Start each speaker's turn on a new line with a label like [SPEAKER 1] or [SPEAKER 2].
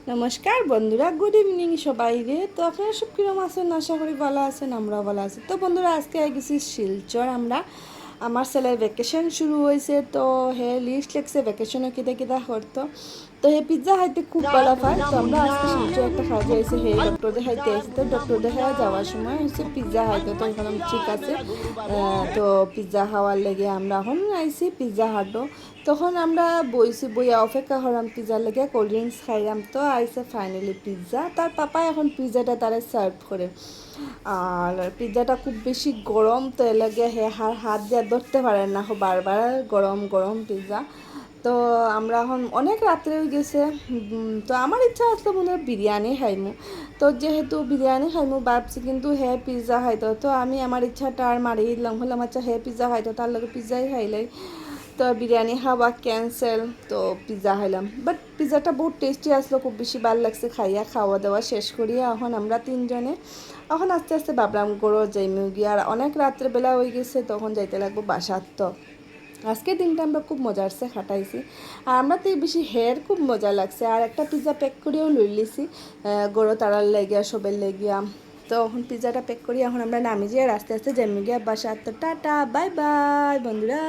[SPEAKER 1] নমস্কার বন্ধুরা, good evening সবাই রে। তো আপনারা সব কিরম আছেন? আশা করি ভালো আছেন, আমরাও ভালো আছি। তো বন্ধুরা, আজকে গেছি শিলচর। আমার ছেলের ভ্যাকেশন শুরু হয়েছে, তো হে লিস্ট লেগছে ভ্যাকেশনে কিতা কিতা করতো। তো হে পিৎজা খাইতে খুব ভালো পায়। তো আমরা আজকে শিলচর একটা কাজে আইসি, হে ডক্টর দেখাইতে আইসি। তো ডক্টর দেখা যাওয়ার সময় হচ্ছে পিৎজা খাইতে, তো এখন ঠিক আছে। তো পিৎজা খাওয়ার লেগে আমরা এখন আইসি পিৎজা হাটও। তখন আমরা বইয়া অপেক্ষা করলাম পিৎজার লেগে, কোল্ড ড্রিঙ্কস খাইলাম। তো আইসে ফাইনালি পিৎজা, তার পাপা এখন পিৎজাটা তারা সার্ভ করে। আর পিৎজাটা খুব বেশি গরম, তো এর লাগে হে হাত দিয়ে ধরতে পারেন না, বারবার গরম গরম পিৎজা। তো আমরা এখন অনেক রাত্রে হয়ে গেছে। তো আমার ইচ্ছা আসলো মনে হয় বিরিয়ানি খাইমু। তো যেহেতু বিরিয়ানি খাইমু ভাবছি, কিন্তু হে পিৎজা খাইতো। তো আমি আমার ইচ্ছাটা আর মারি দিলাম, হলাম আচ্ছা হে পিৎজা খাইতো, তার লগে পিৎজাই খাইলাই। তো বিরিয়ানি খাওয়া ক্যান্সেল, তো পিৎজা খাইলাম। বাট পিৎজাটা বহুত টেস্টি আসলো, খুব বেশি ভালো লাগছে খাইয়া। খাওয়া দাওয়া শেষ করিয়া এখন আমরা তিনজনে এখন আস্তে আস্তে ভাবলাম গরো যাইমু গিয়ে, আর অনেক রাত্রেবেলা হয়ে গেছে, তখন যাইতে লাগবো বাসার। তো আজকের দিনটা আমরা খুব মজারসে খাটাইছি। আর আমরা তো বেশি হেয়ার খুব মজা লাগছে। আর একটা পিৎজা প্যাক করেও লই লিছি গরো তারার লেগিয়া, সবের লেগিয়া। তো এখন পিৎজাটা প্যাক করি, এখন আমরা নামি যাই আর আস্তে আস্তে যাইমু গিয়া বাসা। তো টাটা, বাই বাই বন্ধুরা।